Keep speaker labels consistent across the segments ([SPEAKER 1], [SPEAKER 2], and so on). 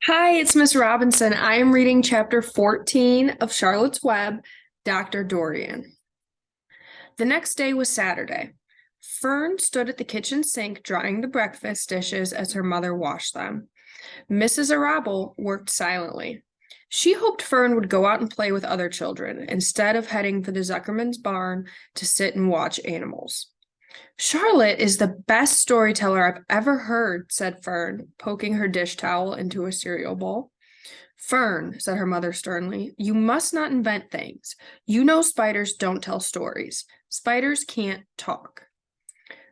[SPEAKER 1] Hi, it's Miss Robinson. I am reading chapter 14 of Charlotte's Web, Dr. Dorian. The next day was Saturday. Fern stood at the kitchen sink drying the breakfast dishes as her mother washed them. Mrs. Arable worked silently. She hoped Fern would go out and play with other children instead of heading for the Zuckerman's barn to sit and watch animals. Charlotte is the best storyteller I've ever heard, said Fern, poking her dish towel into a cereal bowl. Fern, said her mother sternly, you must not invent things. You know spiders don't tell stories. Spiders can't talk.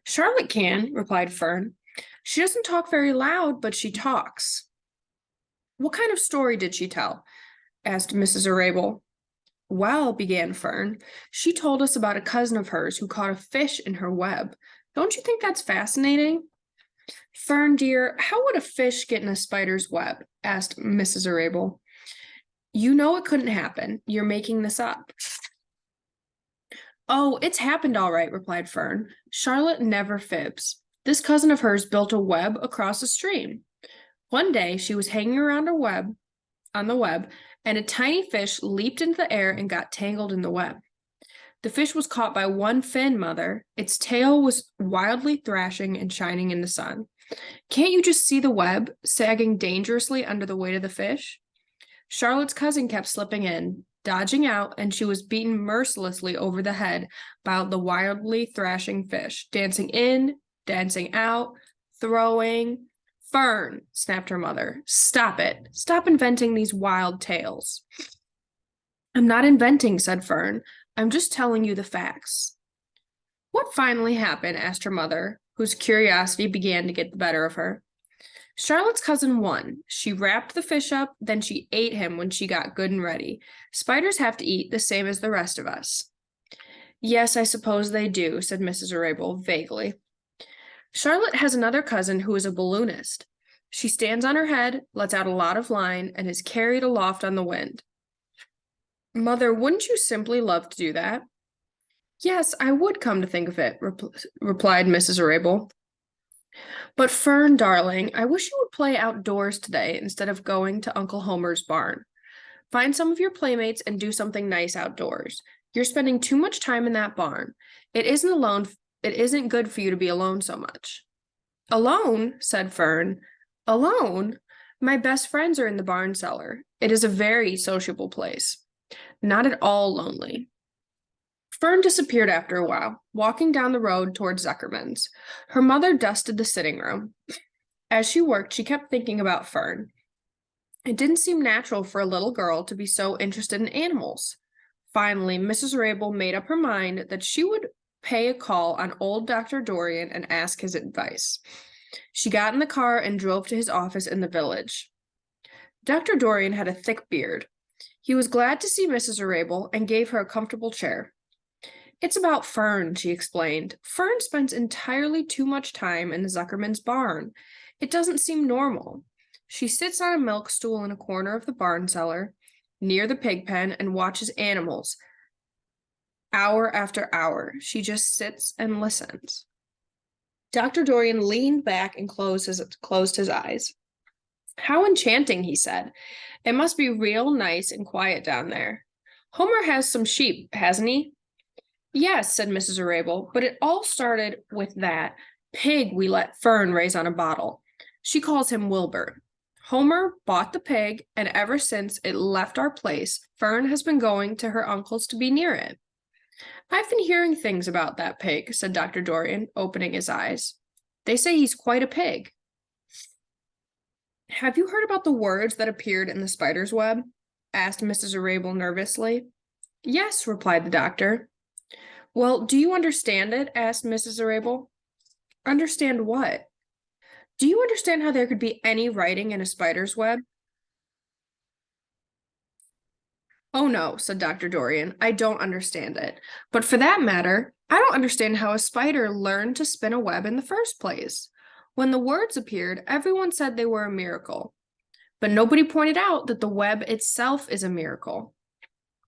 [SPEAKER 1] Charlotte can, replied Fern. She doesn't talk very loud, but she talks. What kind of story did she tell? Asked Mrs. Arable. Well, began Fern, she told us about a cousin of hers who caught a fish in her web. Don't you think that's fascinating? Fern, dear, how would a fish get in a spider's web? Asked Mrs. Arable. You know it couldn't happen. You're making this up. Oh, it's happened all right, replied Fern. Charlotte never fibs. This cousin of hers built a web across a stream. One day she was hanging around on the web, and a tiny fish leaped into the air and got tangled in the web. The fish was caught by one fin, Mother. Its tail was wildly thrashing and shining in the sun. Can't you just see the web sagging dangerously under the weight of the fish? Charlotte's cousin kept slipping in, dodging out, and she was beaten mercilessly over the head by the wildly thrashing fish, dancing in, dancing out, throwing. Fern, snapped her mother. Stop it. Stop inventing these wild tales. I'm not inventing, said Fern. I'm just telling you the facts. What finally happened? Asked her mother, whose curiosity began to get the better of her. Charlotte's cousin won. She wrapped the fish up, then she ate him when she got good and ready. Spiders have to eat the same as the rest of us. Yes, I suppose they do, said Mrs. Arable vaguely. Charlotte has another cousin who is a balloonist. She stands on her head, lets out a lot of line, and is carried aloft on the wind. Mother, wouldn't you simply love to do that? Yes, I would come to think of it, replied Mrs. Arable. But Fern, darling, I wish you would play outdoors today instead of going to Uncle Homer's barn. Find some of your playmates and do something nice outdoors. You're spending too much time in that barn. It isn't good for you to be alone so much. Alone, said Fern. Alone? My best friends are in the barn cellar. It is a very sociable place. Not at all lonely. Fern disappeared after a while, walking down the road toward Zuckerman's. Her mother dusted the sitting room. As she worked, she kept thinking about Fern. It didn't seem natural for a little girl to be so interested in animals. Finally, Mrs. Rabel made up her mind that she would pay a call on old Dr. Dorian and ask his advice. She got in the car and drove to his office in the village. Dr. Dorian had a thick beard. He was glad to see Mrs. Arable and gave her a comfortable chair. It's about Fern, she explained. Fern spends entirely too much time in the Zuckerman's barn. It doesn't seem normal. She sits on a milk stool in a corner of the barn cellar, near the pig pen, and watches animals. Hour after hour, she just sits and listens. Dr. Dorian leaned back and closed his eyes. How enchanting, he said. It must be real nice and quiet down there. Homer has some sheep, hasn't he? Yes, said Mrs. Arable, but it all started with that pig we let Fern raise on a bottle. She calls him Wilbur. Homer bought the pig, and ever since it left our place, Fern has been going to her uncle's to be near it. I've been hearing things about that pig, said Dr. Dorian, opening his eyes. They say he's quite a pig. Have you heard about the words that appeared in the spider's web? Asked Mrs. Arable nervously. Yes, replied the doctor. Well, do you understand it? Asked Mrs. Arable. Understand what? Do you understand how there could be any writing in a spider's web? Oh no, said Dr. Dorian. I don't understand it. But for that matter, I don't understand how a spider learned to spin a web in the first place. When the words appeared, everyone said they were a miracle. But nobody pointed out that the web itself is a miracle.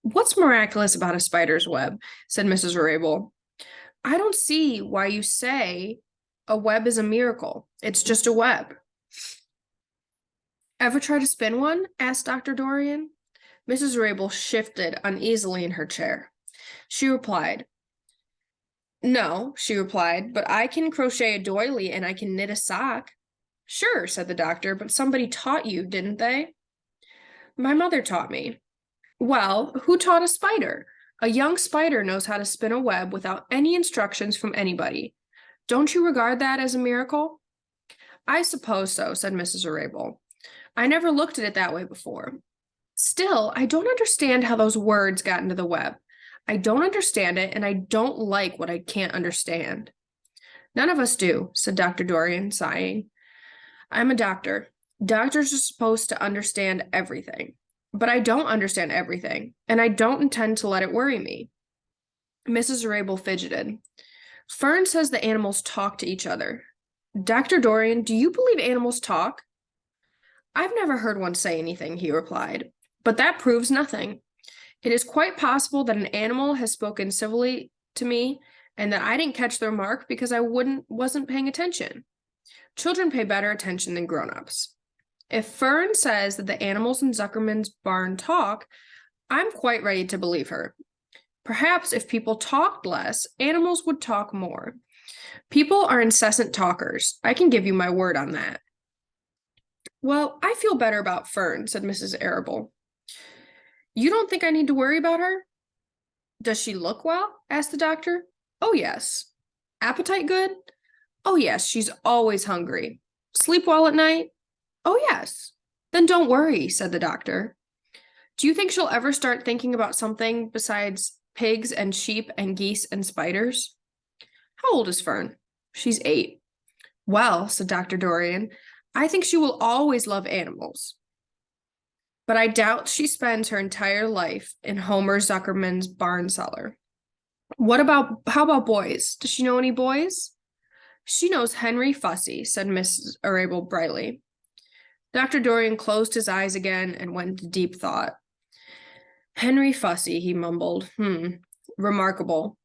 [SPEAKER 1] What's miraculous about a spider's web? Said Mrs. Rabel. I don't see why you say a web is a miracle. It's just a web. Ever try to spin one? Asked Dr. Dorian. Mrs. Rabel shifted uneasily in her chair. She replied, No, she replied, but I can crochet a doily and I can knit a sock. Sure, said the doctor, but somebody taught you, didn't they? My mother taught me. Well, who taught a spider? A young spider knows how to spin a web without any instructions from anybody. Don't you regard that as a miracle? I suppose so, said Mrs. Arable. I never looked at it that way before. Still, I don't understand how those words got into the web. I don't understand it, and I don't like what I can't understand. None of us do, said Dr. Dorian, sighing. I'm a doctor. Doctors are supposed to understand everything. But I don't understand everything, and I don't intend to let it worry me. Mrs. Rabel fidgeted. Fern says the animals talk to each other. Dr. Dorian, do you believe animals talk? I've never heard one say anything, he replied, but that proves nothing. It is quite possible that an animal has spoken civilly to me and that I didn't catch the remark because I wasn't paying attention. Children pay better attention than grown-ups. If Fern says that the animals in Zuckerman's barn talk, I'm quite ready to believe her. Perhaps if people talked less, animals would talk more. People are incessant talkers. I can give you my word on that. Well, I feel better about Fern, said Mrs. Arable. You don't think I need to worry about her? Does she look well? Asked the doctor. Oh, yes. Appetite good? Oh, yes, she's always hungry. Sleep well at night? Oh, yes. Then don't worry, said the doctor. Do you think she'll ever start thinking about something besides pigs and sheep and geese and spiders? How old is Fern? She's 8. Well, said Dr. Dorian, I think she will always love animals. But I doubt she spends her entire life in Homer Zuckerman's barn cellar. How about boys? Does she know any boys? She knows Henry Fussy, said Mrs. Arable brightly. Dr. Dorian closed his eyes again and went into deep thought. Henry Fussy, he mumbled. Remarkable.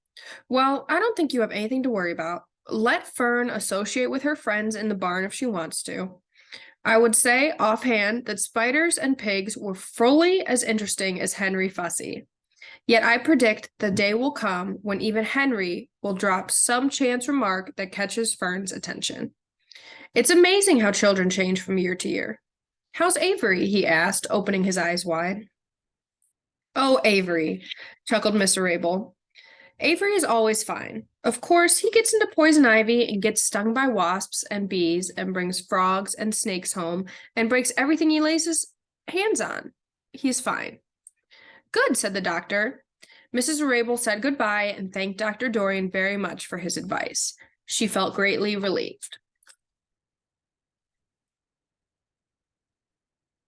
[SPEAKER 1] Well, I don't think you have anything to worry about. Let Fern associate with her friends in the barn if she wants to. I would say offhand that spiders and pigs were fully as interesting as Henry Fussy. Yet I predict the day will come when even Henry will drop some chance remark that catches Fern's attention. It's amazing how children change from year to year. How's Avery? He asked, opening his eyes wide. Oh, Avery, chuckled Mr. Rabel. Avery is always fine. Of course, he gets into poison ivy and gets stung by wasps and bees and brings frogs and snakes home and breaks everything he lays his hands on. He's fine. Good, said the doctor. Mrs. Rabel said goodbye and thanked Dr. Dorian very much for his advice. She felt greatly relieved.